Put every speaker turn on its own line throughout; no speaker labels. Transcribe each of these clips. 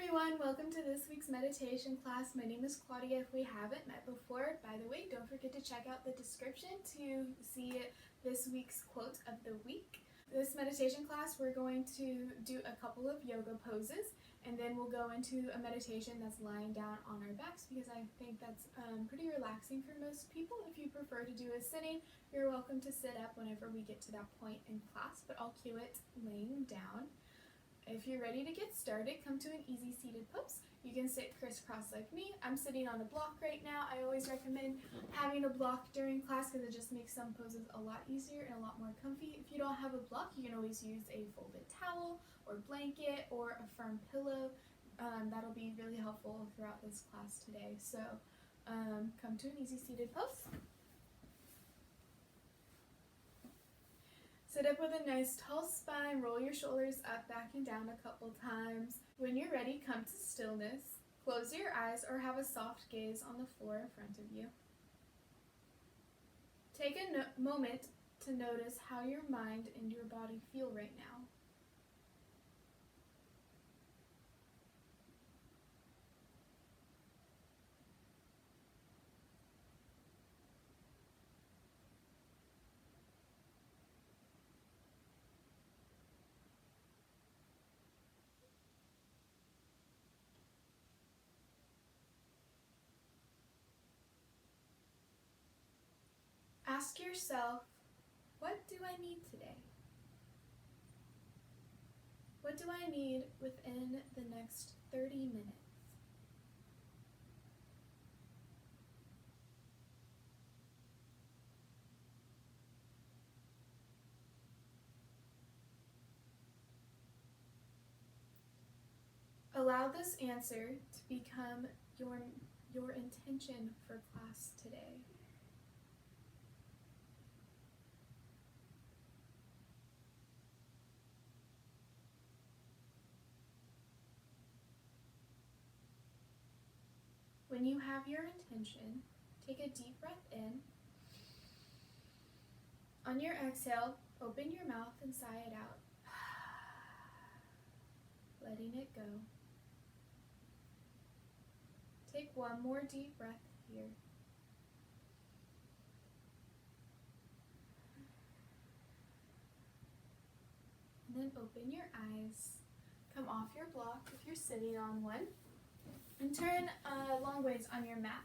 everyone, welcome to this week's meditation class. My name is Claudia. If we haven't met before, by the way, don't forget to check out the description to see this week's quote of the week. This meditation class, we're going to do a couple of yoga poses, and then we'll go into a meditation that's lying down on our backs because I think that's pretty relaxing for most people. If you prefer to do a sitting, you're welcome to sit up whenever we get to that point in class, but I'll cue it laying down. If you're ready to get started, come to an easy seated pose. You can sit crisscross like me. I'm sitting on a block right now. I always recommend having a block during class because it just makes some poses a lot easier and a lot more comfy. If you don't have a block, you can always use a folded towel or blanket or a firm pillow. That'll be really helpful throughout this class today. So come to an easy seated pose. Sit up with a nice tall spine, roll your shoulders up, back, and down a couple times. When you're ready, come to stillness. Close your eyes or have a soft gaze on the floor in front of you. Take a moment to notice how your mind and your body feel right now. Ask yourself, what do I need today? What do I need within the next 30 minutes? Allow this answer to become your intention for class today. When you have your intention, take a deep breath in. On your exhale, open your mouth and sigh it out, letting it go. Take one more deep breath here. And then open your eyes. Come off your block if you're sitting on one. And turn long ways on your mat.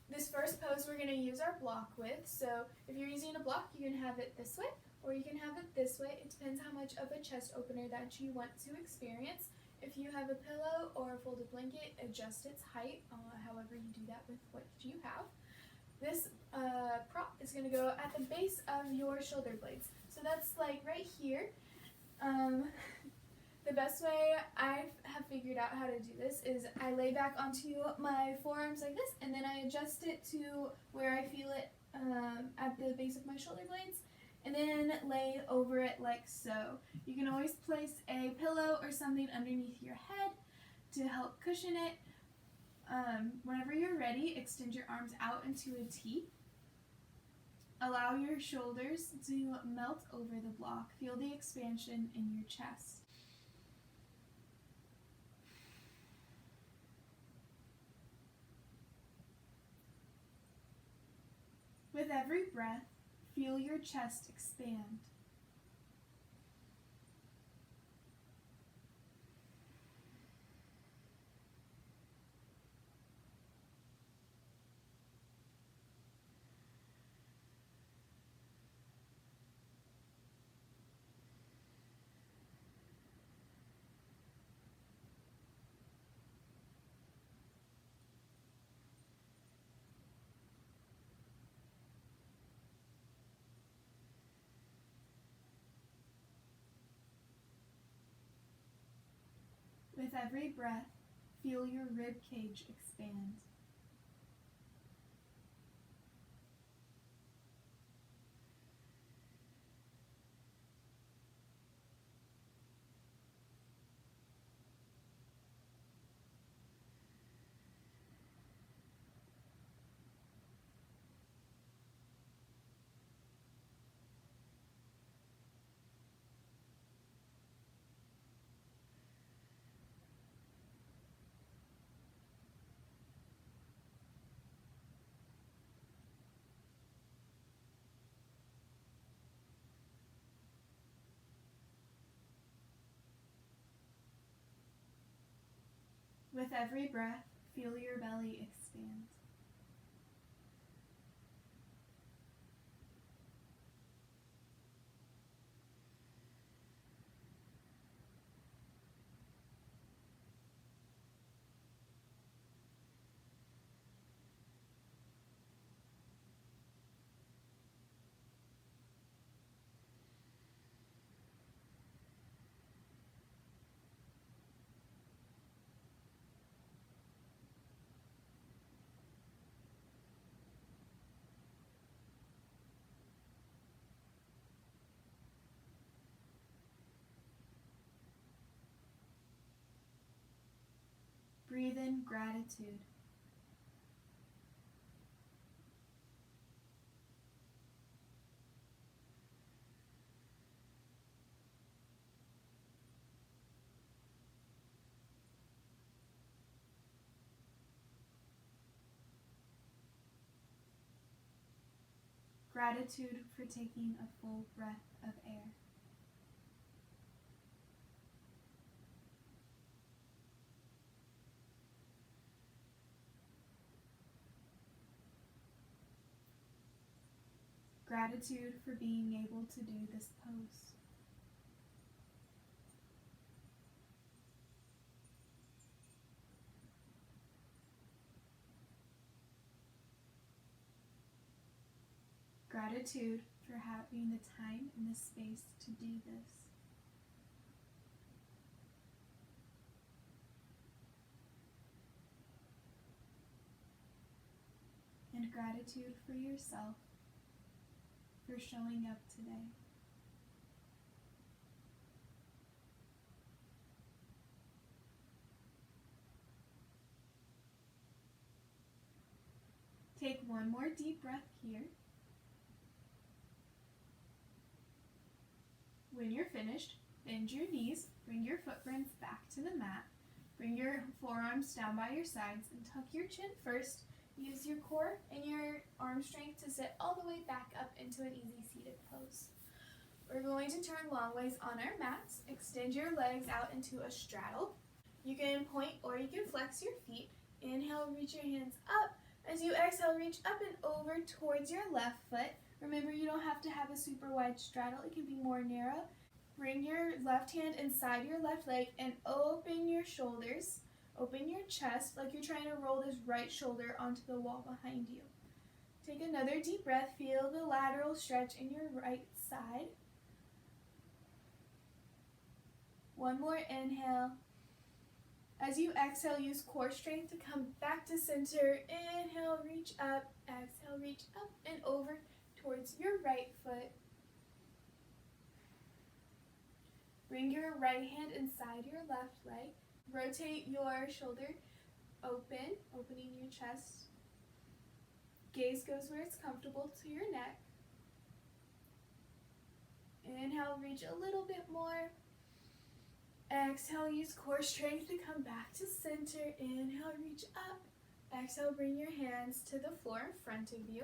This first pose we're going to use our block with. So if you're using a block, you can have it this way or you can have it this way. It depends how much of a chest opener that you want to experience. If you have a pillow or a folded blanket, adjust its height, however you do that with what you have. This prop is going to go at the base of your shoulder blades. So that's like right here. The best way I have figured out how to do this is I lay back onto my forearms like this, and then I adjust it to where I feel it at the base of my shoulder blades, and then lay over it like so. You can always place a pillow or something underneath your head to help cushion it. Whenever you're ready, extend your arms out into a T. Allow your shoulders to melt over the block. Feel the expansion in your chest. With every breath, feel your chest expand. With every breath, feel your rib cage expand. With every breath, feel your belly expand. Breathe in gratitude. Gratitude for taking a full breath of air. Gratitude for being able to do this pose. Gratitude for having the time and the space to do this. And gratitude for yourself for showing up today. Take one more deep breath here. When you're finished, bend your knees, bring your footprints back to the mat, bring your forearms down by your sides, and tuck your chin first. Use your core and your arm strength to sit all the way back up into an easy seated pose. We're going to turn long ways on our mats. Extend your legs out into a straddle. You can point or you can flex your feet. Inhale, reach your hands up. As you exhale, reach up and over towards your left foot. Remember, you don't have to have a super wide straddle. It can be more narrow. Bring your left hand inside your left leg and open your shoulders. Open your chest like you're trying to roll this right shoulder onto the wall behind you. Take another deep breath. Feel the lateral stretch in your right side. One more inhale. As you exhale, use core strength to come back to center. Inhale, reach up. Exhale, reach up and over towards your right foot. Bring your right hand inside your left leg. Rotate your shoulder open, opening your chest. Gaze goes where it's comfortable to your neck. Inhale, reach a little bit more. Exhale, use core strength to come back to center. Inhale, reach up. Exhale, bring your hands to the floor in front of you.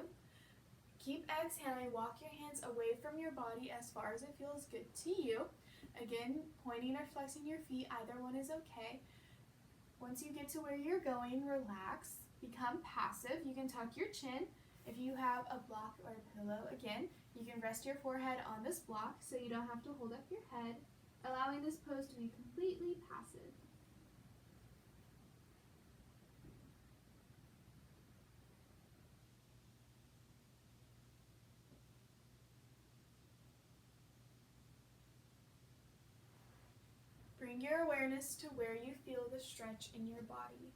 Keep exhaling, walk your hands away from your body as far as it feels good to you. Again, pointing or flexing your feet, either one is okay. Once you get to where you're going, relax, become passive. You can tuck your chin. If you have a block or a pillow, again, you can rest your forehead on this block so you don't have to hold up your head, allowing this pose to be completely passive. Bring your awareness to where you feel the stretch in your body.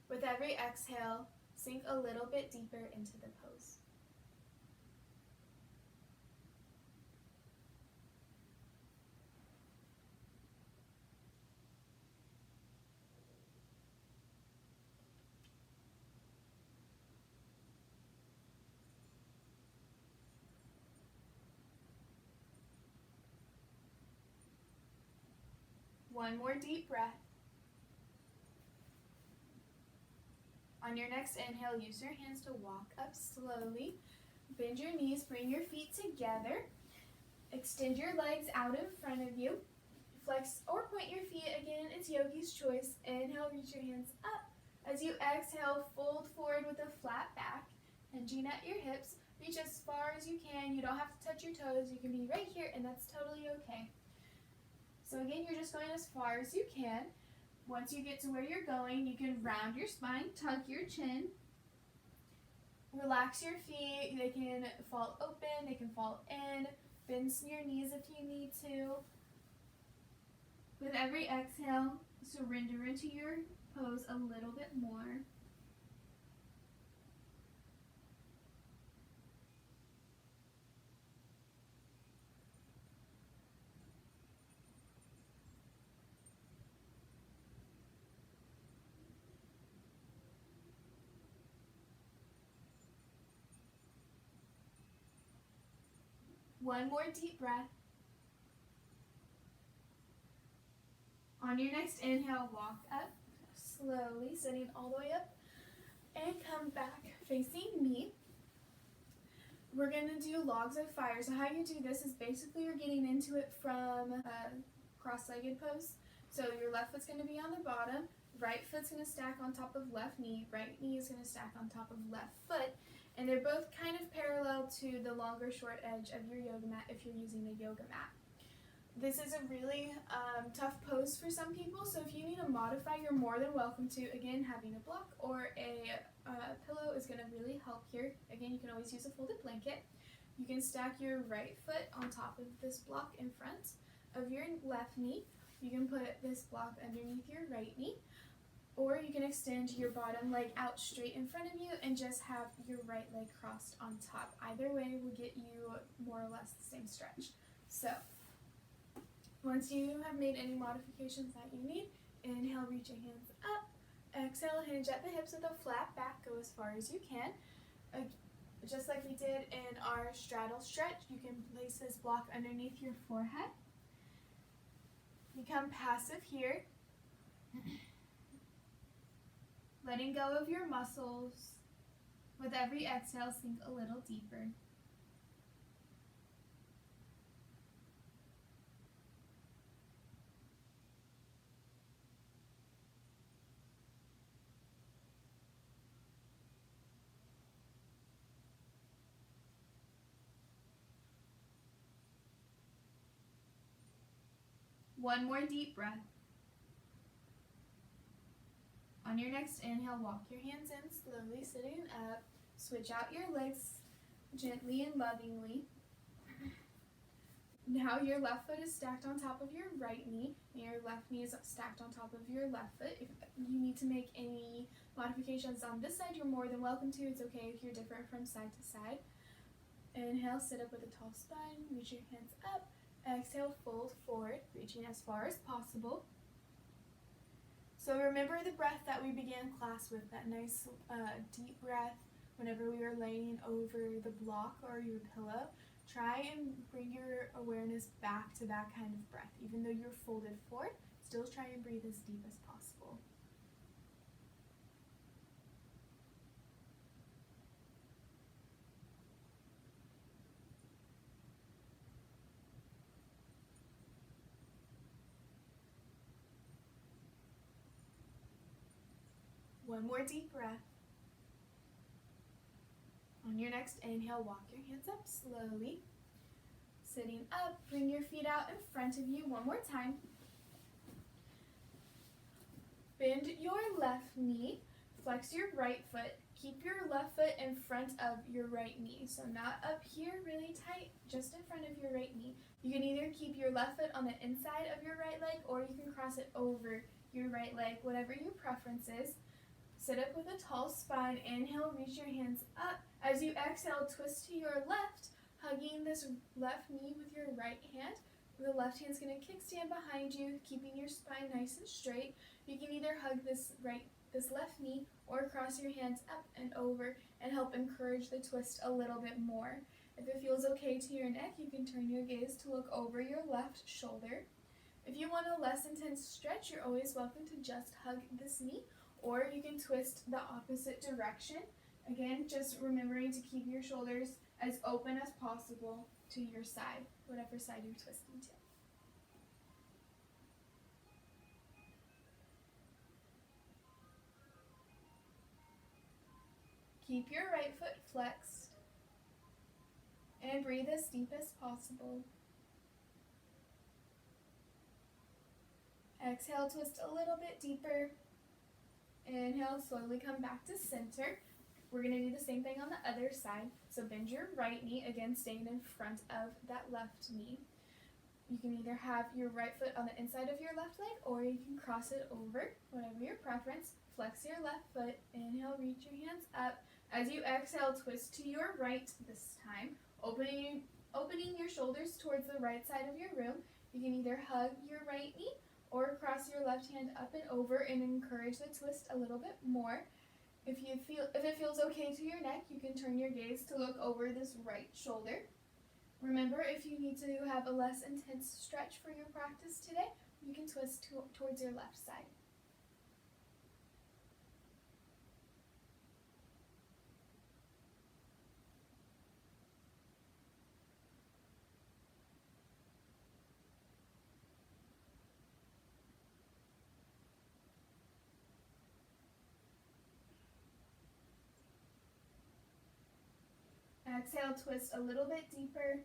With every exhale, sink a little bit deeper into the pose. One more deep breath. On your next inhale, use your hands to walk up slowly. Bend your knees, bring your feet together. Extend your legs out in front of you. Flex or point your feet again. It's it's yogi's choice. Inhale, reach your hands up. As you exhale, fold forward with a flat back, hinging at your hips. Reach as far as you can. You don't have to touch your toes. You can be right here, and that's totally okay. So again, you're just going as far as you can. Once you get to where you're going, you can round your spine, tuck your chin, relax your feet. They can fall open, they can fall in, bend your knees if you need to. With every exhale, surrender into your pose a little bit more. One more deep breath. On your next inhale, walk up slowly, sitting all the way up, and come back facing me. We're going to do logs of fire. So how you do this is basically you're getting into it from a cross-legged pose. So your left foot's going to be on the bottom, right foot's going to stack on top of left knee, right knee is going to stack on top of left foot, and they're both kind of parallel to the longer short edge of your yoga mat if you're using a yoga mat. This is a really tough pose for some people, so if you need to modify, you're more than welcome to. Again, having a block or a pillow is going to really help here. Again, you can always use a folded blanket. You can stack your right foot on top of this block in front of your left knee. You can put this block underneath your right knee, or you can extend your bottom leg out straight in front of you and just have your right leg crossed on top. Either way will get you more or less the same stretch. So once you have made any modifications that you need, inhale, reach your hands up. Exhale, hinge at the hips with a flat back. Go as far as you can. Just like we did in our straddle stretch, you can place this block underneath your forehead. Become passive here. Letting go of your muscles. With every exhale, sink a little deeper. One more deep breath. On your next inhale, walk your hands in, slowly sitting up. Switch out your legs gently and lovingly. Now your left foot is stacked on top of your right knee, and your left knee is stacked on top of your left foot. If you need to make any modifications on this side, you're more than welcome to. It's okay if you're different from side to side. Inhale, sit up with a tall spine, reach your hands up. Exhale, fold forward, reaching as far as possible. So remember the breath that we began class with, that nice deep breath whenever we were laying over the block or your pillow. Try and bring your awareness back to that kind of breath. Even though you're folded forward, still try and breathe as deep as possible. One more deep breath. On your next inhale, walk your hands up slowly. Sitting up, bring your feet out in front of you one more time. Bend your left knee, flex your right foot. Keep your left foot in front of your right knee. So not up here really tight, just in front of your right knee. You can either keep your left foot on the inside of your right leg, or you can cross it over your right leg, whatever your preference is. Sit up with a tall spine. Inhale, reach your hands up. As you exhale, twist to your left, hugging this left knee with your right hand. The left hand's going to kickstand behind you, keeping your spine nice and straight. You can either hug this left knee or cross your hands up and over and help encourage the twist a little bit more. If it feels okay to your neck, you can turn your gaze to look over your left shoulder. If you want a less intense stretch, you're always welcome to just hug this knee, or you can twist the opposite direction. Again, just remembering to keep your shoulders as open as possible to your side, whatever side you're twisting to. Keep your right foot flexed and breathe as deep as possible. Exhale, twist a little bit deeper. Inhale, slowly come back to center. We're going to do the same thing on the other side. So bend your right knee, again staying in front of that left knee. You can either have your right foot on the inside of your left leg or you can cross it over, whatever your preference. Flex your left foot. Inhale, reach your hands up. As you exhale, twist to your right this time, opening your shoulders towards the right side of your room. You can either hug your right knee or cross your left hand up and over and encourage the twist a little bit more. If it feels okay to your neck, you can turn your gaze to look over this right shoulder. Remember, if you need to have a less intense stretch for your practice today, you can twist towards your left side. Exhale, twist a little bit deeper.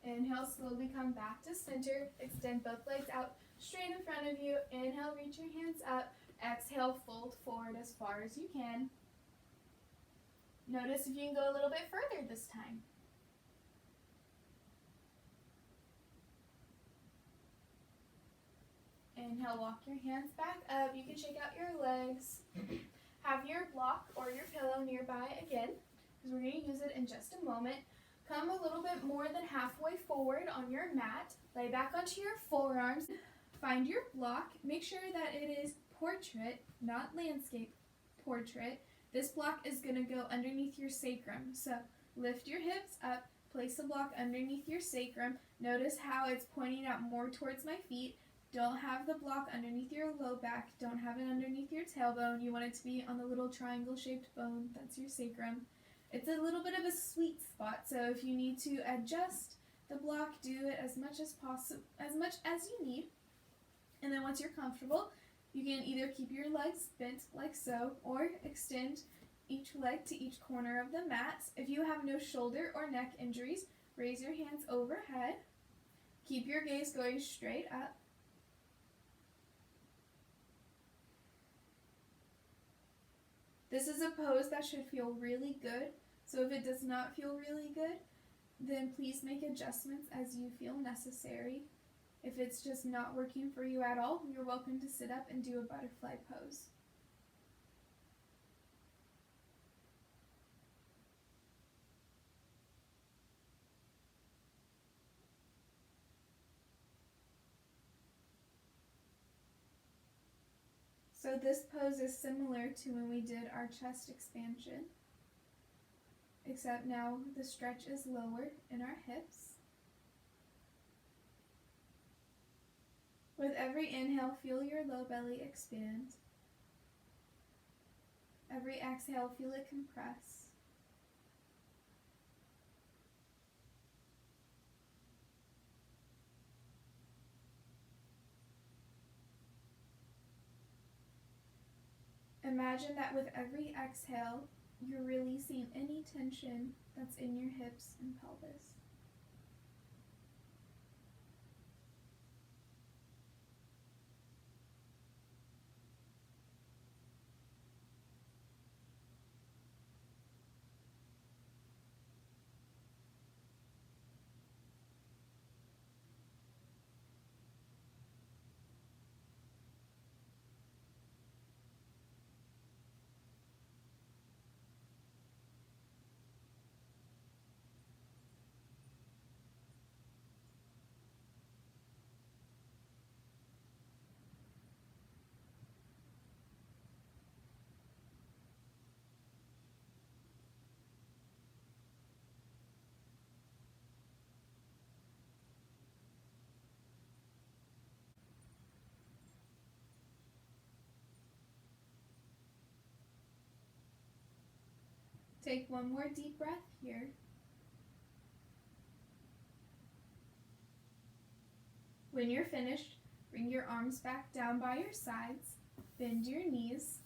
Inhale, slowly come back to center. Extend both legs out straight in front of you. Inhale, reach your hands up. Exhale, fold forward as far as you can. Notice if you can go a little bit further this time. Inhale, walk your hands back up. You can shake out your legs. Have your block or your pillow nearby again, because we're going to use it in just a moment. Come a little bit more than halfway forward on your mat. Lay back onto your forearms. Find your block. Make sure that it is portrait, not landscape, portrait. This block is going to go underneath your sacrum. So lift your hips up. Place the block underneath your sacrum. Notice how it's pointing out more towards my feet. Don't have the block underneath your low back. Don't have it underneath your tailbone. You want it to be on the little triangle-shaped bone. That's your sacrum. It's a little bit of a sweet spot, so if you need to adjust the block, do it as much as possible, as much as you need. And then once you're comfortable, you can either keep your legs bent like so, or extend each leg to each corner of the mat. If you have no shoulder or neck injuries, raise your hands overhead. Keep your gaze going straight up. This is a pose that should feel really good. So if it does not feel really good, then please make adjustments as you feel necessary. If it's just not working for you at all, you're welcome to sit up and do a butterfly pose. So this pose is similar to when we did our chest expansion, except now the stretch is lower in our hips. With every inhale, feel your low belly expand. Every exhale, feel it compress. Imagine that with every exhale, you're releasing any tension that's in your hips and pelvis. Take one more deep breath here. When you're finished, bring your arms back down by your sides, bend your knees,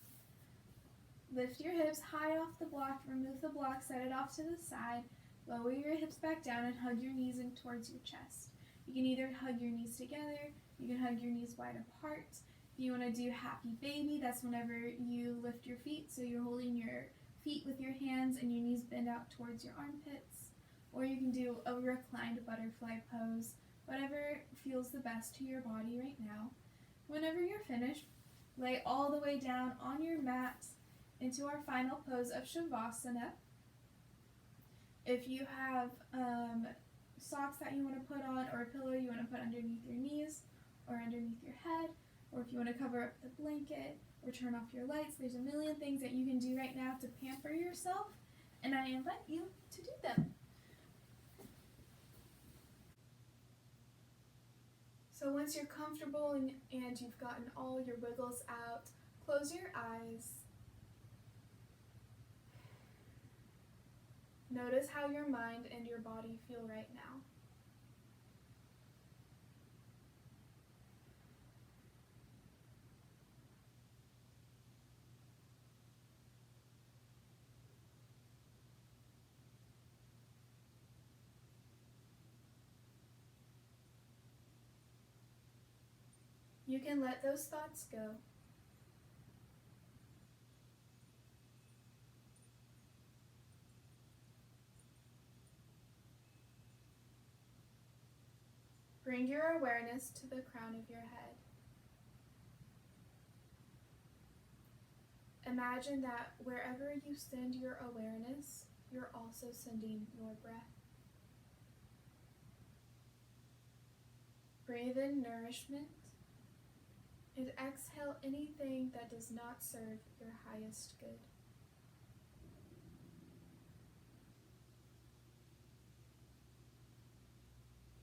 Lift your hips high off the block, remove the block, set it off to the side, lower your hips back down and hug your knees in towards your chest. You can either hug your knees together, you can hug your knees wide apart. If you want to do happy baby, that's whenever you lift your feet, so you're holding your feet with your hands and your knees bend out towards your armpits. Or you can do a reclined butterfly pose, whatever feels the best to your body right now. Whenever you're finished, lay all the way down on your mat into our final pose of Shavasana. If you have socks that you want to put on or a pillow you want to put underneath your knees or underneath your head, or if you want to cover up the blanket or turn off your lights, there's a million things that you can do right now to pamper yourself, and I invite you to do them. So once you're comfortable and you've gotten all your wiggles out, close your eyes. Notice how your mind and your body feel right now. You can let those thoughts go. Bring your awareness to the crown of your head. Imagine that wherever you send your awareness, you're also sending your breath. Breathe in nourishment and exhale anything that does not serve your highest good.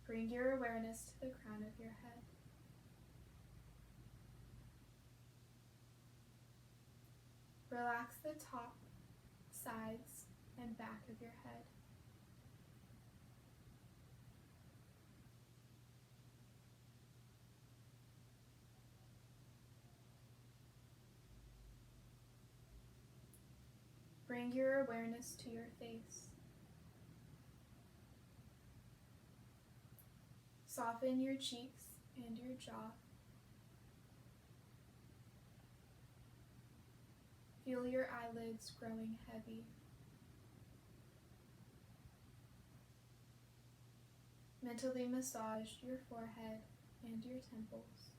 Bring your awareness to the crown of your head. Relax the top, sides, and back of your head. Bring your awareness to your face. Soften your cheeks and your jaw. Feel your eyelids growing heavy. Mentally massage your forehead and your temples.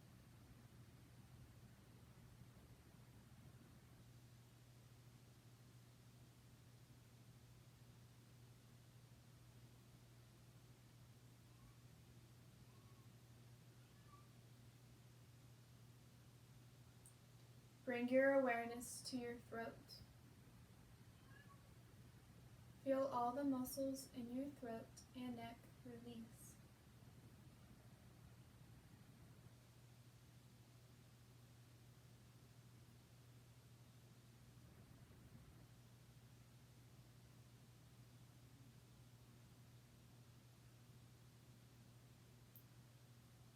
Bring your awareness to your throat. Feel all the muscles in your throat and neck release.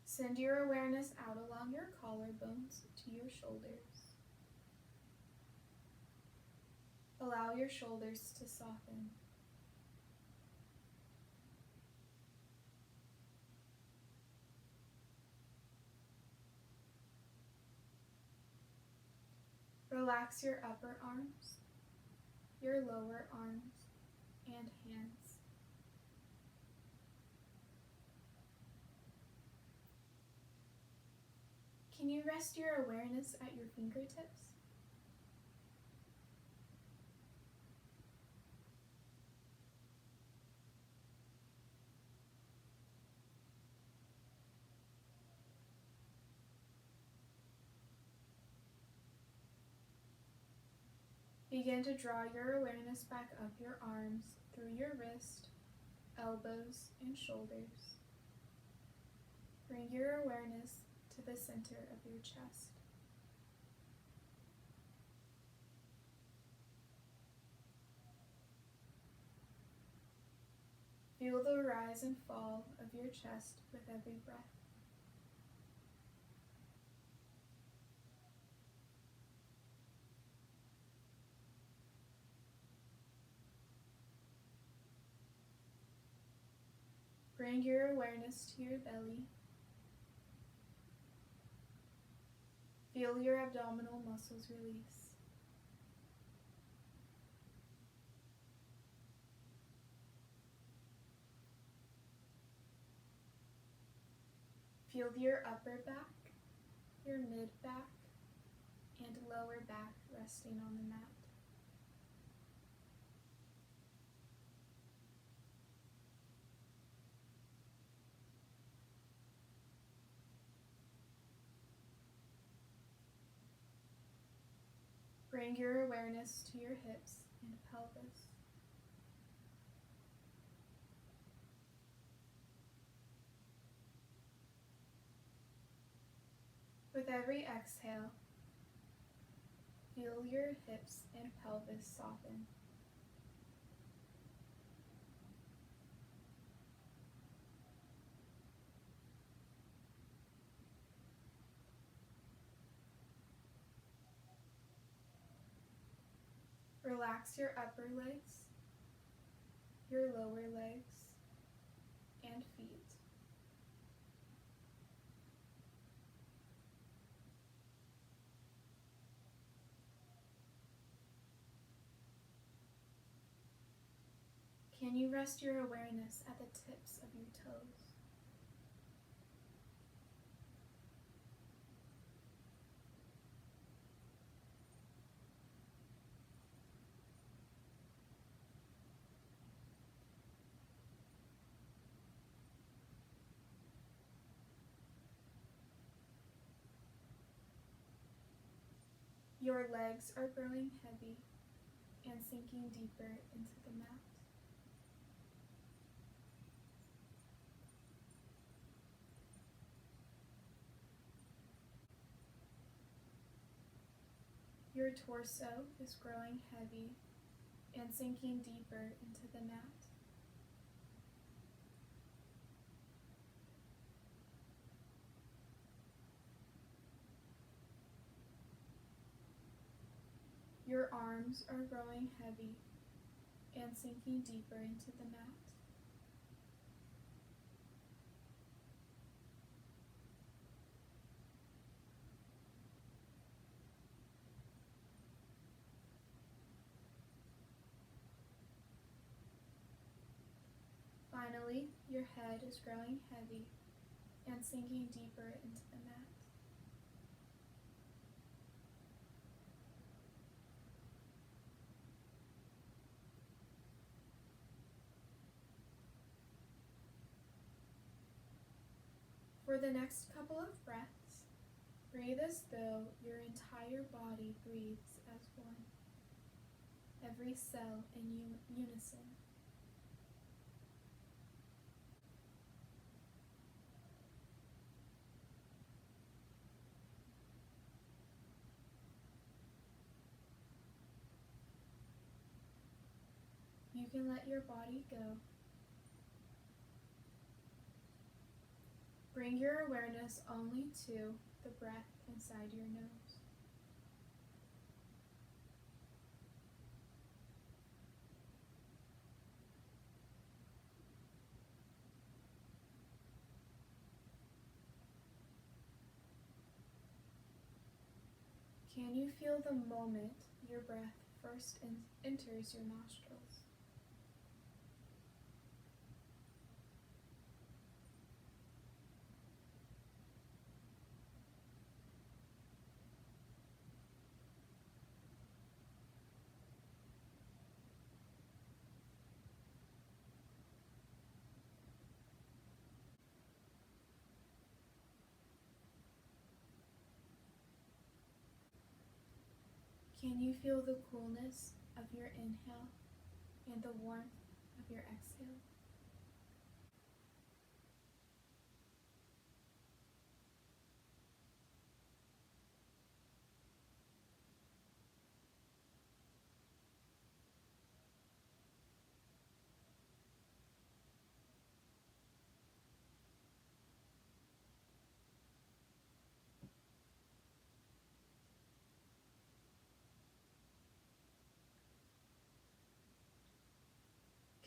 Send your awareness out along your collarbones to your shoulders. Allow your shoulders to soften. Relax your upper arms, your lower arms, and hands. Can you rest your awareness at your fingertips? Begin to draw your awareness back up your arms through your wrist, elbows, and shoulders. Bring your awareness to the center of your chest. Feel the rise and fall of your chest with every breath. Bring your awareness to your belly. Feel your abdominal muscles release. Feel your upper back, your mid back, and lower back resting on the mat. Bring your awareness to your hips and pelvis. With every exhale, feel your hips and pelvis soften. Relax your upper legs, your lower legs, and feet. Can you rest your awareness at the tips of your toes? Your legs are growing heavy and sinking deeper into the mat. Your torso is growing heavy and sinking deeper into the mat. Your arms are growing heavy and sinking deeper into the mat. Finally, your head is growing heavy and sinking deeper into the mat. For the next couple of breaths, breathe as though your entire body breathes as one, every cell in unison. You can let your body go. Bring your awareness only to the breath inside your nose. Can you feel the moment your breath first enters your nostrils? Can you feel the coolness of your inhale and the warmth of your exhale?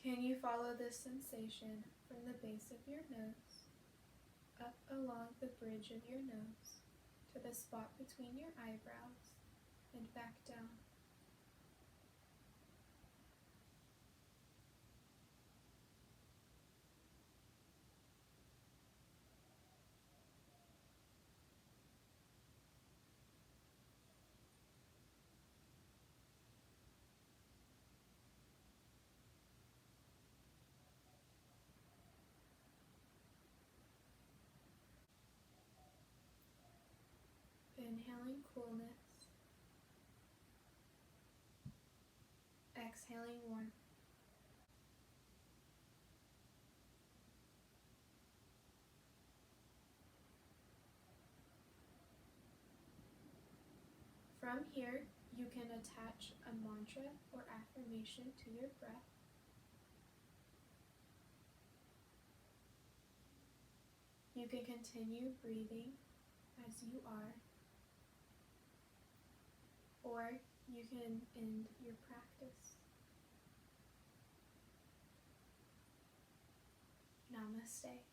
Can you follow this sensation from the base of your nose, up along the bridge of your nose, to the spot between your eyebrows, and back down? Inhaling coolness, exhaling warmth. From here, you can attach a mantra or affirmation to your breath. You can continue breathing as you are, or you can end your practice. Namaste.